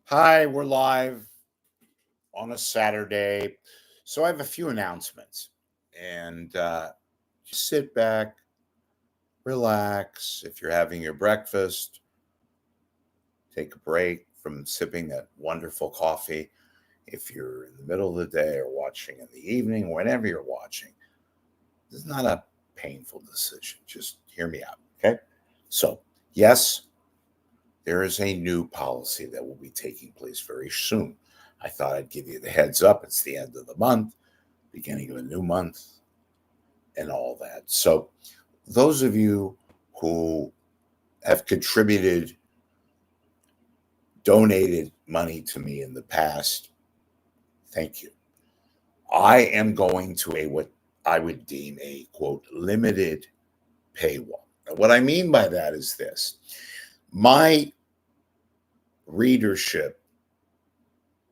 Hi, we're live on a Saturday. So I have a few announcements. And just sit back, relax. If you're having your breakfast, take a break from sipping that wonderful coffee. If you're in the middle of the day or watching in the evening, whenever you're watching, this is not a painful decision. Just hear me out. Okay. So, yes, there is a new policy that will be taking place very soon. I thought I'd give you the heads up. It's the end of the month, beginning of a new month, and all that. So, those of you who have contributed, donated money to me in the past, thank you. I am going to a what I would deem a quote limited paywall. Now, what I mean by that is this: my readership,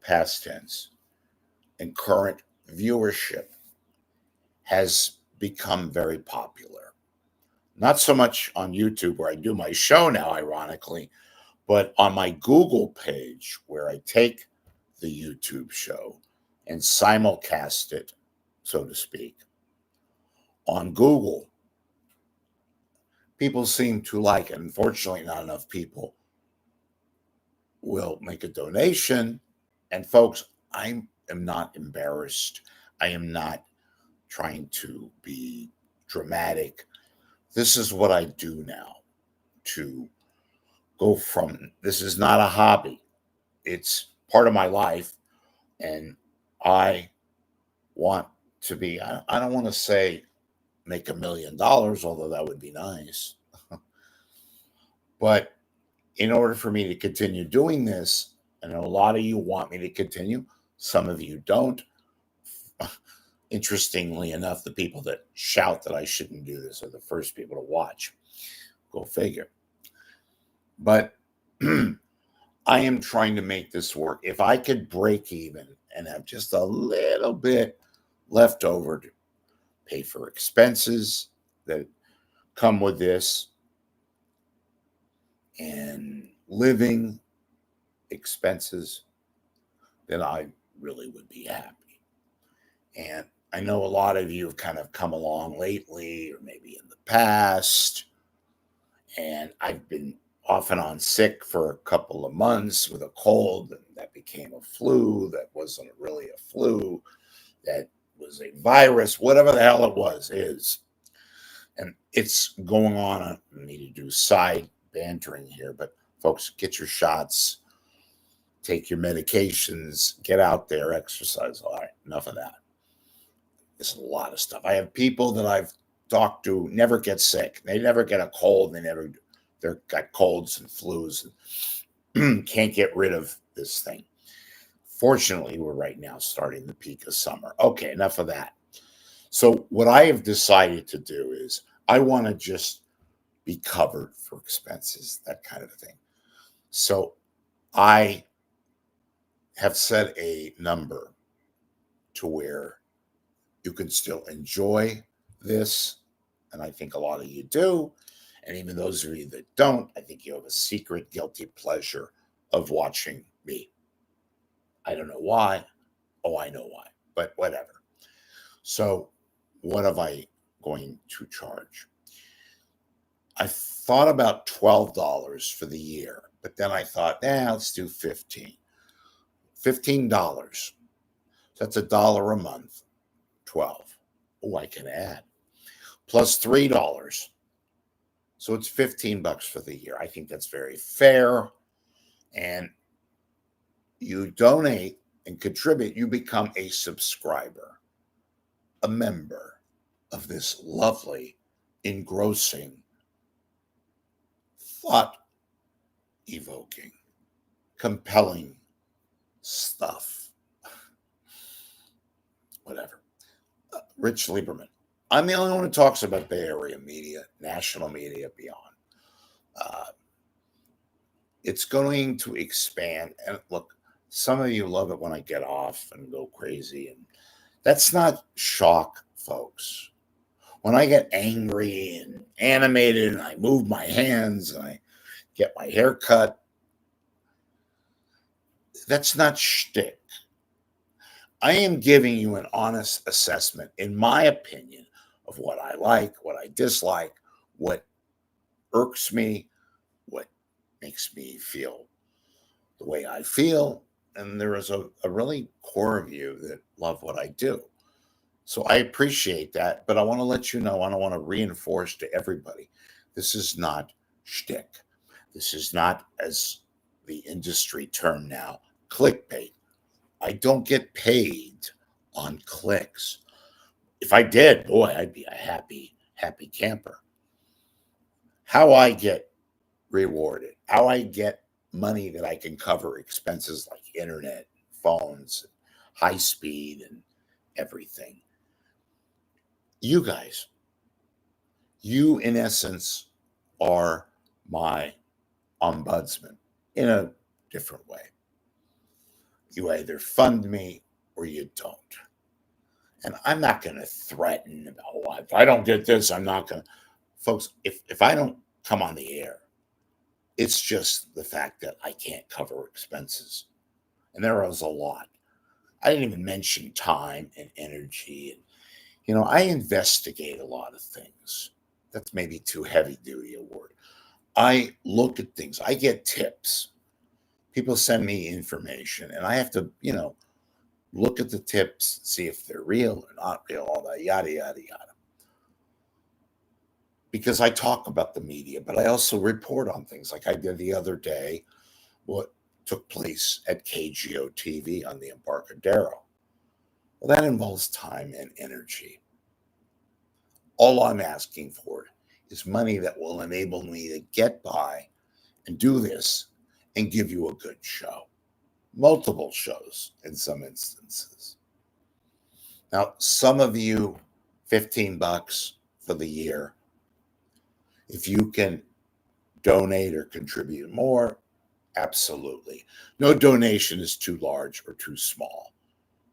past tense, and current viewership has become very popular. Not so much on YouTube, where I do my show now, ironically, but on my Google page, where I take the YouTube show and simulcast it, so to speak, on Google. People seem to like it. Unfortunately, not enough people will make a donation. And folks, I am not embarrassed. I am not trying to be dramatic. This is what I do now to go from this is not a hobby, it's part of my life. And I want to be, I don't want to say make $1 million, although that would be nice. But in order for me to continue doing this, and a lot of you want me to continue, some of you don't. Interestingly enough, the people that shout that I shouldn't do this are the first people to watch. Go figure. But I am trying to make this work. If I could break even and have just a little bit left over to pay for expenses that come with this and living expenses, then I really would be happy. And I know a lot of you have kind of come along lately or maybe in the past, and I've been off and on sick for a couple of months with a cold, and that became a flu. That wasn't really a flu. That was a virus, whatever the hell it was, is. And it's going on. I need to do side bantering here, but folks, get your shots, take your medications, get out there, exercise. All right, enough of that. There's a lot of stuff. I have people that I've talked to never get sick. They never get a cold. They've got colds and flus and can't get rid of this thing. Fortunately, we're right now starting the peak of summer. Okay, enough of that. So what I have decided to do is I want to just be covered for expenses, that kind of thing. So I have set a number to where you can still enjoy this. And I think a lot of you do. And even those of you that don't, I think you have a secret guilty pleasure of watching me. I don't know why. Oh, I know why, but whatever. So what am I going to charge? I thought about $12 for the year, but then I thought, let's do $15. That's $1 a month. 12. Oh, I can add. Plus $3. So it's $15 for the year. I think that's very fair. And you donate and contribute, you become a subscriber, a member of this lovely, engrossing, thought evoking, compelling stuff. Whatever. Rich Lieberman. I'm the only one who talks about Bay Area media, national media, beyond. It's going to expand. And look, some of you love it when I get off and go crazy. And that's not shock, folks. When I get angry and animated and I move my hands and I get my hair cut, That's not shtick. I am giving you an honest assessment, in my opinion, of what I like, what I dislike, what irks me, what makes me feel the way I feel. And there is a really core of you that love what I do. So I appreciate that. But I want to let you know, and I want to reinforce to everybody, this is not shtick. This is not, as the industry term now, clickbait. I don't get paid on clicks. If I did, boy, I'd be a happy camper. How I get rewarded, how I get money that I can cover expenses like internet, phones, high speed, and everything. You guys, you in essence are my ombudsman in a different way. You either fund me or you don't. And I'm not going to threaten about, oh, if I don't get this, I'm not going to. Folks, if I don't come on the air, it's just the fact that I can't cover expenses. And there is a lot. I didn't even mention time and energy. And, I investigate a lot of things. That's maybe too heavy duty a word. I look at things. I get tips. People send me information, and I have to, look at the tips, see if they're real or not real, all that yada yada yada. Because I talk about the media, but I also report on things like I did the other day, what took place at KGO TV on the Embarcadero. Well, that involves time and energy. All I'm asking for is money that will enable me to get by and do this and give you a good show. Multiple shows in some instances. Now, some of you, $15 for the year. If you can donate or contribute more, absolutely. No donation is too large or too small.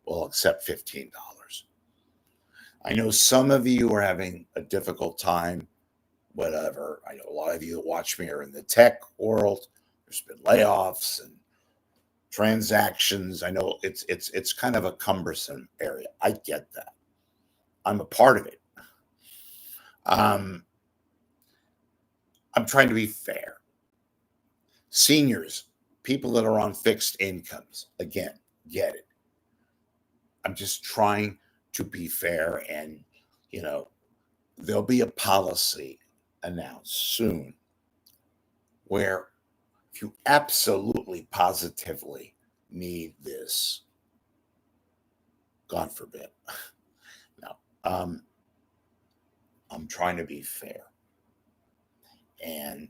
We'll accept $15. I know some of you are having a difficult time, whatever. I know a lot of you that watch me are in the tech world. There's been layoffs and transactions. I know it's kind of a cumbersome area. I get that. I'm a part of it. I'm trying to be fair. Seniors, people that are on fixed incomes, again, get it. I'm just trying to be fair, and there'll be a policy announced soon where if you absolutely positively need this, God forbid. No, I'm trying to be fair, and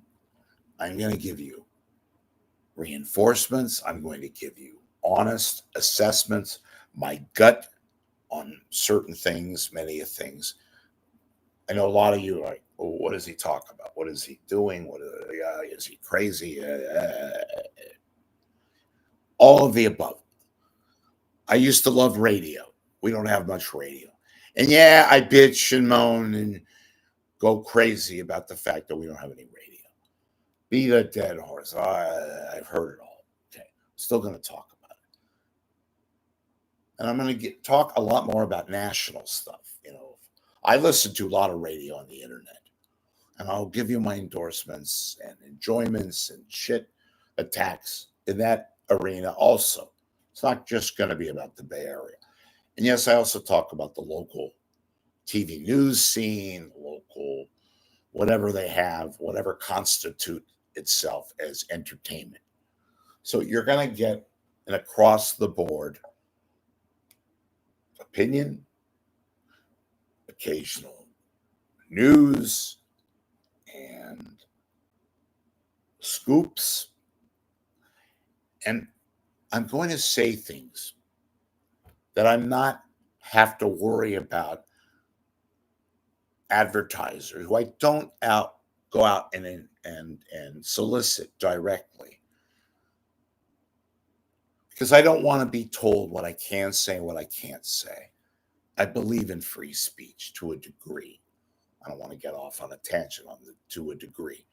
I'm going to give you reinforcements. I'm going to give you honest assessments, my gut on certain things, many of things. I know a lot of you are like, oh, what does he talk about? What is he doing? Is he crazy? All of the above. I used to love radio. We don't have much radio. And yeah, I bitch and moan and go crazy about the fact that we don't have any radio. Beat a dead horse. I've heard it all. Okay. Still going to talk about it. And I'm going to talk a lot more about national stuff. I listen to a lot of radio on the internet. And I'll give you my endorsements and enjoyments and shit attacks in that arena also. It's not just going to be about the Bay Area. And yes, I also talk about the local TV news scene, local, whatever they have, whatever constitute itself as entertainment. So you're going to get an across the board opinion, occasional news, and scoops. And I'm going to say things that I'm not have to worry about advertisers who I don't go out and solicit directly, because I don't want to be told what I can say and what I can't say. I believe in free speech to a degree. I don't want to get off on a tangent to a degree.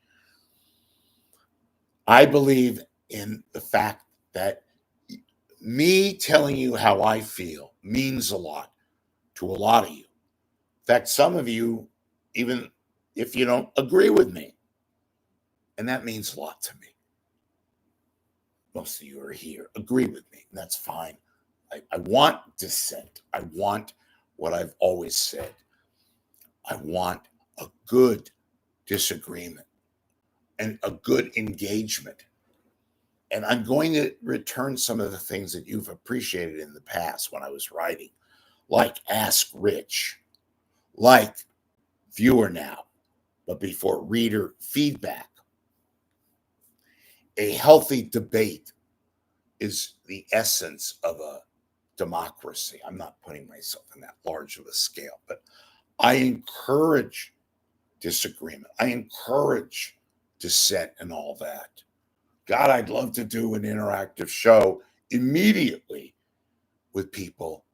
I believe in the fact that me telling you how I feel means a lot to a lot of you. In fact, some of you, even if you don't agree with me, and that means a lot to me. Most of you are here, agree with me, and that's fine. I want dissent. I want what I've always said. I want a good disagreement and a good engagement. And I'm going to return some of the things that you've appreciated in the past when I was writing, like Ask Rich, like Viewer Now, but before reader feedback. A healthy debate is the essence of a democracy. I'm not putting myself in that large of a scale, but I encourage disagreement. I encourage dissent and all that. God, I'd love to do an interactive show immediately with people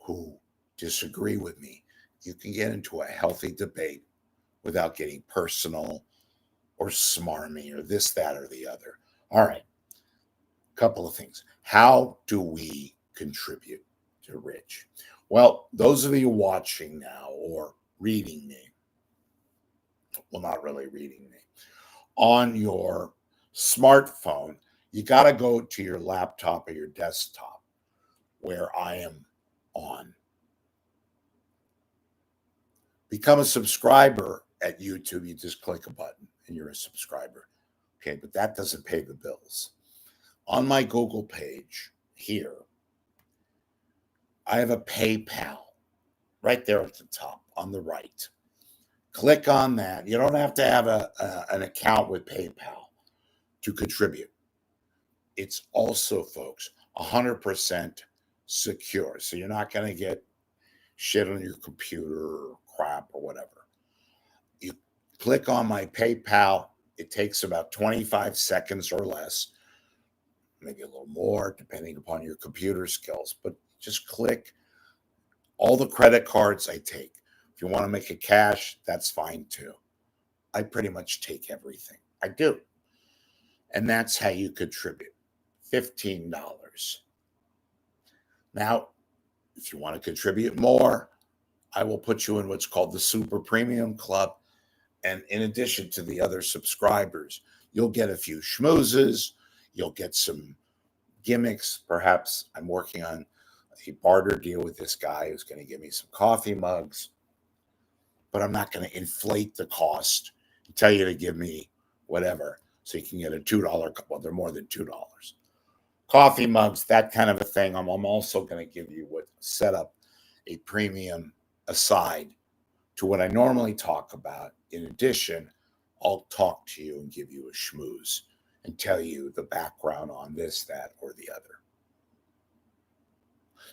who disagree with me. You can get into a healthy debate without getting personal or smarmy or this, that, or the other. All right. Couple of things. How do we contribute to Rich? Well, those of you watching now or reading me, well, not really reading me, on your smartphone, you got to go to your laptop or your desktop where I am on. Become a subscriber at YouTube. You just click a button and you're a subscriber. Okay, but that doesn't pay the bills. On my Google page here, I have a PayPal right there at the top on the right. Click on that. You don't have to have an account with PayPal to contribute. It's also, folks, 100% secure. So you're not going to get shit on your computer or crap or whatever. You click on my PayPal. It takes about 25 seconds or less, maybe a little more, depending upon your computer skills. But just click. All the credit cards I take. If you want to make it cash, that's fine too. I pretty much take everything. I do. And that's how you contribute. $15. Now, if you want to contribute more, I will put you in what's called the Super Premium Club. And in addition to the other subscribers, you'll get a few schmoozes. You'll get some gimmicks. Perhaps I'm working on a barter deal with this guy who's going to give me some coffee mugs. But I'm not going to inflate the cost and tell you to give me whatever so you can get a $2 cup. Well, they're more than $2. Coffee mugs, that kind of a thing. I'm also going to give you what set up a premium aside to what I normally talk about. In addition, I'll talk to you and give you a schmooze and tell you the background on this, that, or the other.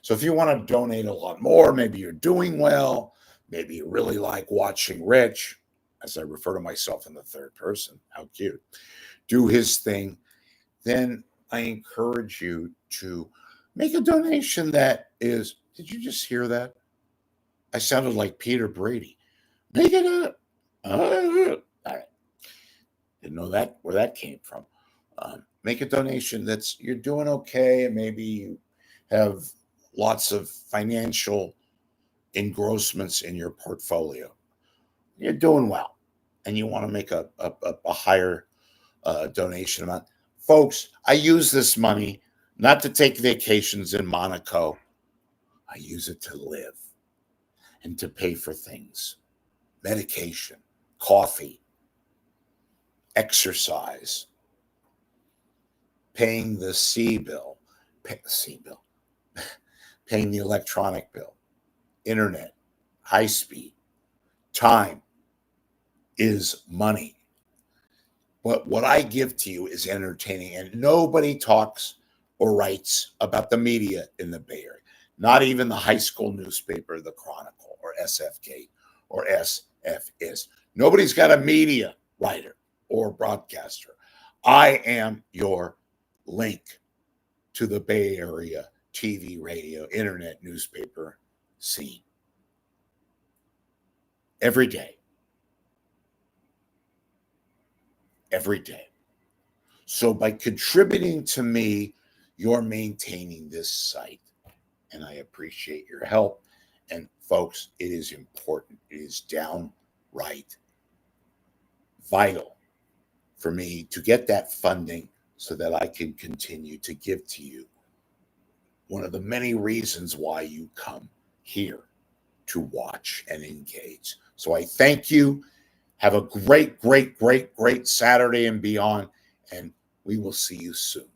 So if you want to donate a lot more, maybe you're doing well, maybe you really like watching Rich, as I refer to myself in the third person, how cute, do his thing, then I encourage you to make a donation that is, did you just hear that? I sounded like Peter Brady. Make it up. All right. Didn't know that where that came from. Make a donation that's you're doing okay, and maybe you have lots of financial engrossments in your portfolio. You're doing well, and you want to make a higher donation amount. Folks, I use this money not to take vacations in Monaco. I use it to live and to pay for things, medication, coffee, exercise, paying the paying the electronic bill, internet, high speed, time is money. But what I give to you is entertaining, and nobody talks or writes about the media in the Bay Area. Not even the high school newspaper, the Chronicle, or SFK, or SFIS. Nobody's got a media writer or broadcaster. I am your link to the Bay Area TV, radio, internet, newspaper scene. Every day. Every day. So by contributing to me, you're maintaining this site. And I appreciate your help. And folks, it is important. It is downright vital for me to get that funding so that I can continue to give to you. One of the many reasons why you come here to watch and engage. So I thank you. Have a great, great, great, great Saturday and beyond. And we will see you soon.